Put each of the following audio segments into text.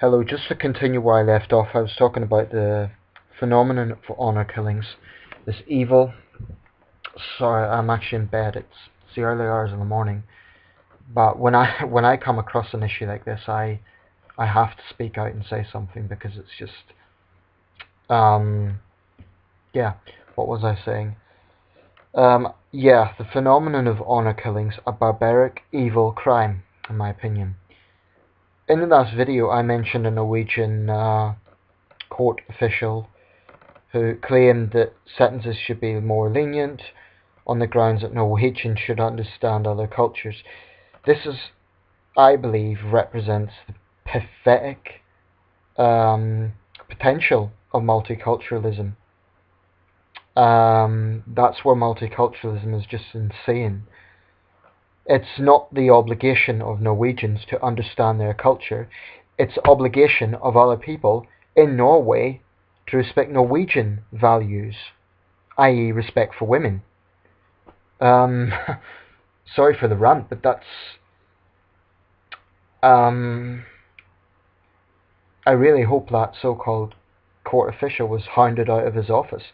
Hello, just to continue where I left off, I was talking about the phenomenon of honor killings. This evil. Sorry, I'm actually in bed. It's the early hours in the morning. But when I come across an issue like this, I have to speak out and say something because it's just yeah. What was I saying? Yeah, the phenomenon of honor killings, a barbaric, evil crime, in my opinion. In the last video, I mentioned a Norwegian court official who claimed that sentences should be more lenient on the grounds that Norwegians should understand other cultures. This I believe, represents the pathetic potential of multiculturalism. That's where multiculturalism is just insane. It's not the obligation of Norwegians to understand their culture. It's the obligation of other people in Norway to respect Norwegian values, i.e. respect for women. Sorry for the rant, but that's... I really hope that so-called court official was hounded out of his office.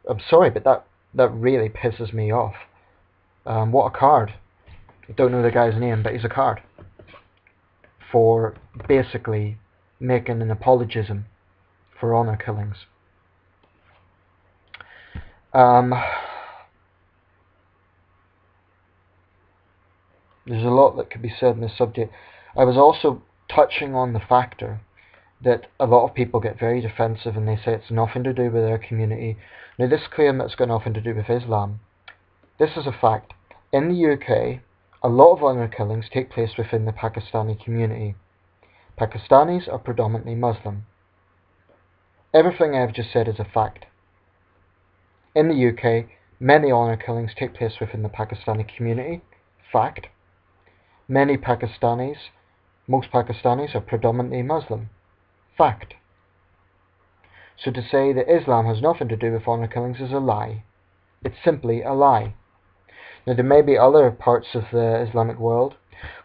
I'm sorry, but that really pisses me off. What a card. I don't know the guy's name, but he's a card for basically making an apologism for honor killings. There's a lot that could be said on this subject. I was also touching on the factor that a lot of people get very defensive and they say it's nothing to do with their community. Now, this claim that's got nothing to do with Islam, this is a fact. In the UK, a lot of honor killings take place within the Pakistani community. Pakistanis are predominantly Muslim. Everything I've just said is a fact. In the UK, many honor killings take place within the Pakistani community. Fact. Most Pakistanis are predominantly Muslim. Fact. So to say that Islam has nothing to do with honor killings is a lie. It's simply a lie. Now, there may be other parts of the Islamic world.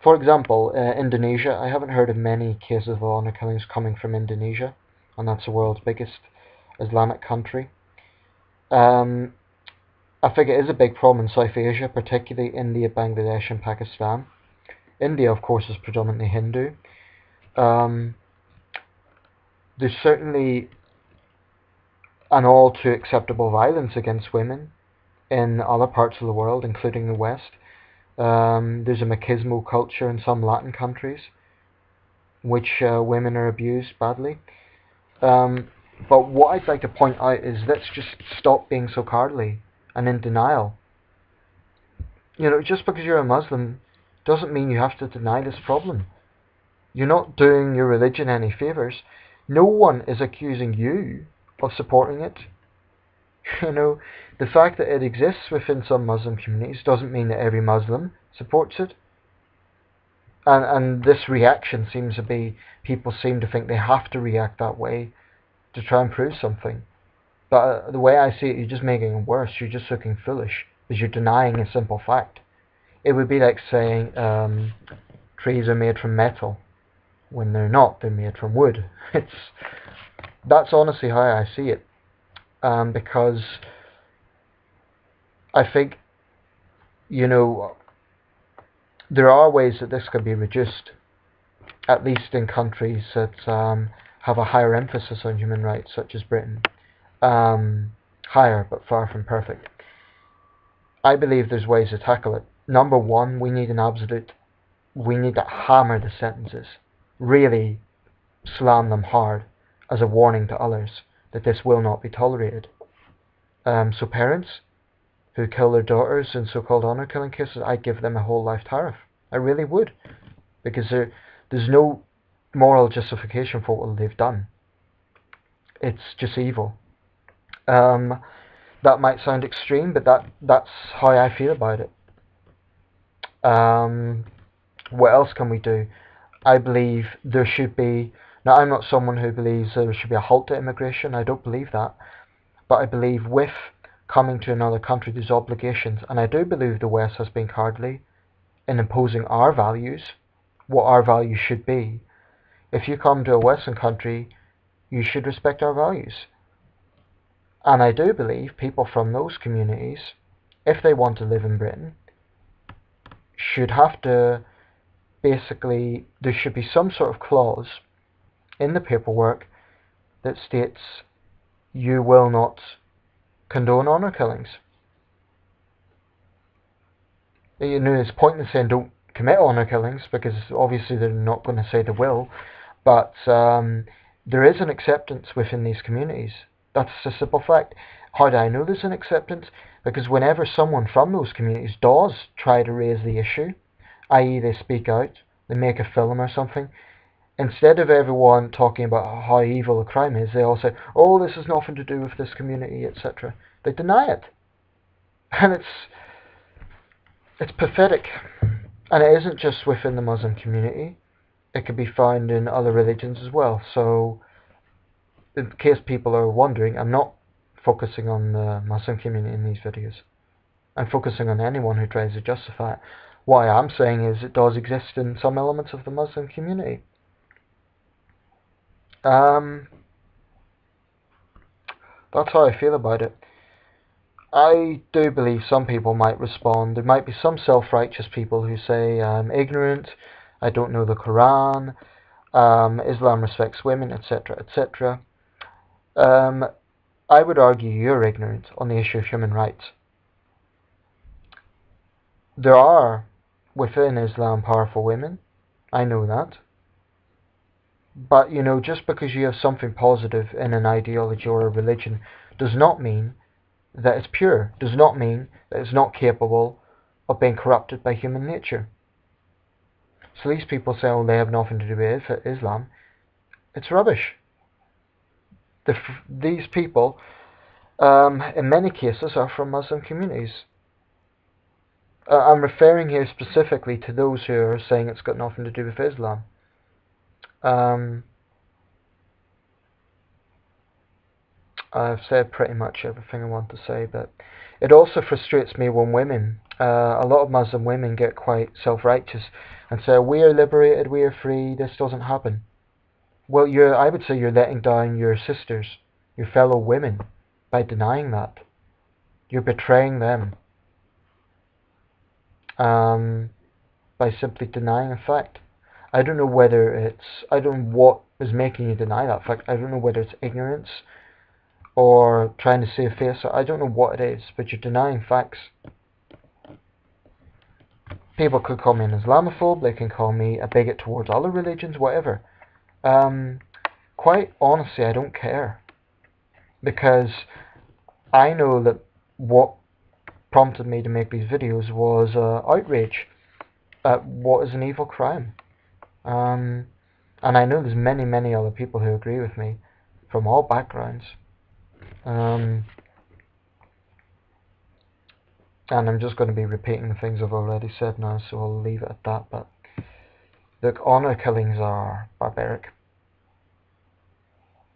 For example, Indonesia. I haven't heard of many cases of honor killings coming from Indonesia, and that's the world's biggest Islamic country. I think it is a big problem in South Asia, particularly India, Bangladesh and Pakistan. India, of course, is predominantly Hindu. There's certainly an all too acceptable violence against women in other parts of the world, including the West. There's a machismo culture in some Latin countries, in which women are abused badly. But what I'd like to point out is let's just stop being so cowardly and in denial. You know, just because you're a Muslim doesn't mean you have to deny this problem. You're not doing your religion any favours. No one is accusing you of supporting it. You know, the fact that it exists within some Muslim communities doesn't mean that every Muslim supports it. And this reaction seems to be, people seem to think they have to react that way to try and prove something. But the way I see it, you're just making it worse. You're just looking foolish because you're denying a simple fact. It would be like saying trees are made from metal when they're not. They're made from wood. That's honestly how I see it. Because I think, you know, there are ways that this can be reduced, at least in countries that have a higher emphasis on human rights, such as Britain. Higher, but far from perfect. I believe there's ways to tackle it. Number one, we need to hammer the sentences. Really slam them hard as a warning to others that this will not be tolerated. So parents who kill their daughters in so-called honor killing cases, I'd give them a whole life tariff. I really would. Because there's no moral justification for what they've done. It's just evil. That might sound extreme, but that's how I feel about it. What else can we do? I believe there should be... Now, I'm not someone who believes there should be a halt to immigration. I don't believe that. But I believe with coming to another country, there's obligations. And I do believe the West has been cowardly in imposing our values, what our values should be. if you come to a Western country, you should respect our values. And I do believe people from those communities, if they want to live in Britain, should have to basically, there should be some sort of clause in the paperwork that states you will not condone honour killings. You know, it's pointless saying don't commit honour killings, because obviously they're not going to say they will, but there is an acceptance within these communities. That's a simple fact. How do I know there's an acceptance? Because whenever someone from those communities does try to raise the issue, i.e. they speak out, they make a film or something, instead of everyone talking about how evil a crime is, they all say, oh, this has nothing to do with this community, etc. They deny it. And it's pathetic. And it isn't just within the Muslim community. It can be found in other religions as well. So, in case people are wondering, I'm not focusing on the Muslim community in these videos. I'm focusing on anyone who tries to justify it. What I am saying is it does exist in some elements of the Muslim community. That's how I feel about it. I do believe some people might respond. There might be some self-righteous people who say, I'm ignorant, I don't know the Quran, Islam respects women, etc., etc. I would argue you're ignorant on the issue of human rights. There are, within Islam, powerful women. I know that. But, you know, just because you have something positive in an ideology or a religion does not mean that it's pure, does not mean that it's not capable of being corrupted by human nature. So these people say, oh, they have nothing to do with Islam. It's rubbish. These people, in many cases, are from Muslim communities. I'm referring here specifically to those who are saying it's got nothing to do with Islam. I've said pretty much everything I want to say, but it also frustrates me when women, a lot of Muslim women, get quite self-righteous and say, we are liberated, we are free, this doesn't happen. Well, I would say you're letting down your sisters, your fellow women, by denying that. You're betraying them by simply denying a fact. I don't know what is making you deny that fact. I don't know whether it's ignorance or trying to save face. I don't know what it is, but you're denying facts. People could call me an Islamophobe, they can call me a bigot towards other religions, whatever. Quite honestly, I don't care. Because I know that what prompted me to make these videos was outrage at what is an evil crime. And I know there's many, many other people who agree with me from all backgrounds. And I'm just going to be repeating the things I've already said now, so I'll leave it at that. But look, honour killings are barbaric.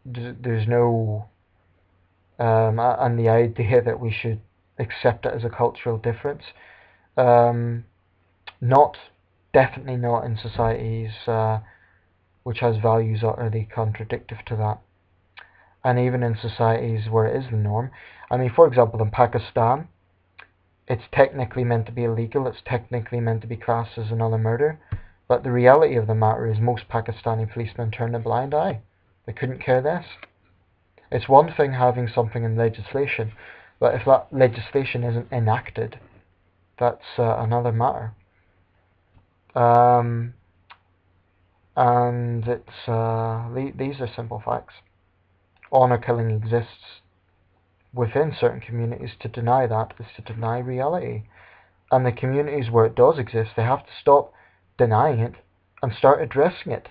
There's no... and the idea that we should accept it as a cultural difference. Definitely not in societies which has values utterly contradictory to that. And even in societies where it is the norm. I mean, for example, in Pakistan, it's technically meant to be illegal, it's technically meant to be classed as another murder, but the reality of the matter is most Pakistani policemen turn a blind eye. They couldn't care less. It's one thing having something in legislation, but if that legislation isn't enacted, that's another matter. And these are simple facts. Honour killing exists within certain communities. To deny that is to deny reality. And the communities where it does exist, they have to stop denying it and start addressing it.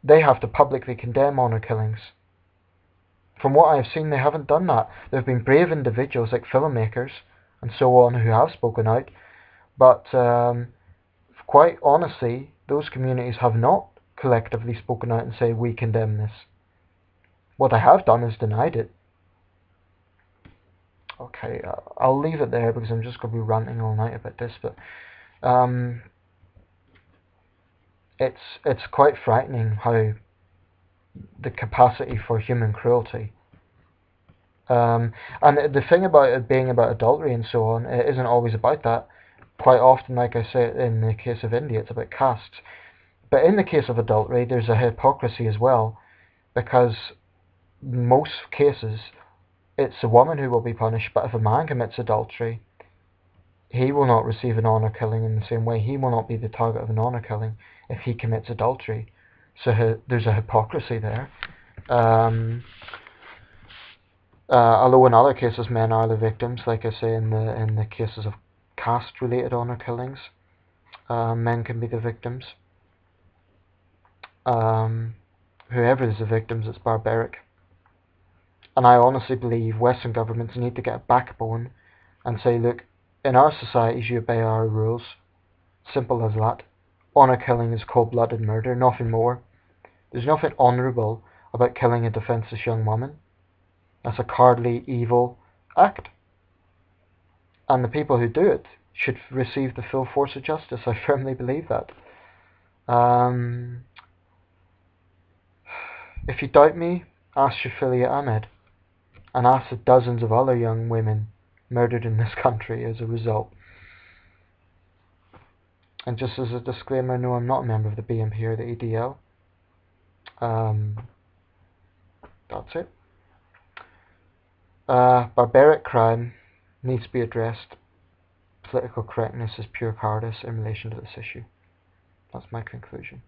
They have to publicly condemn honour killings. From what I've seen, they haven't done that. There have been brave individuals like filmmakers and so on who have spoken out, but quite honestly, those communities have not collectively spoken out and said, we condemn this. What I have done is denied it. Okay, I'll leave it there because I'm just going to be ranting all night about this, but it's quite frightening how the capacity for human cruelty. And the thing about it being about adultery and so on, it isn't always about that. Quite often, like I said, in the case of India, it's about castes. But in the case of adultery, there's a hypocrisy as well, because most cases, it's a woman who will be punished, but if a man commits adultery, he will not receive an honour killing in the same way. He will not be the target of an honour killing if he commits adultery. So there's a hypocrisy there. Although in other cases men are the victims, like I say in the cases of caste-related honour killings, men can be the victims. Whoever is the victims, it's barbaric. And I honestly believe Western governments need to get a backbone and say, look, in our societies you obey our rules. Simple as that. Honour killing is cold-blooded murder, nothing more. There's nothing honourable about killing a defenceless young woman. That's a cowardly, evil act. And the people who do it should receive the full force of justice. I firmly believe that. If you doubt me, ask Shafilia Ahmed, and ask the dozens of other young women murdered in this country as a result. And just as a disclaimer, no, I'm not a member of the BNP or the EDL. That's it. Barbaric crime needs to be addressed. Political correctness is pure cowardice in relation to this issue. That's my conclusion.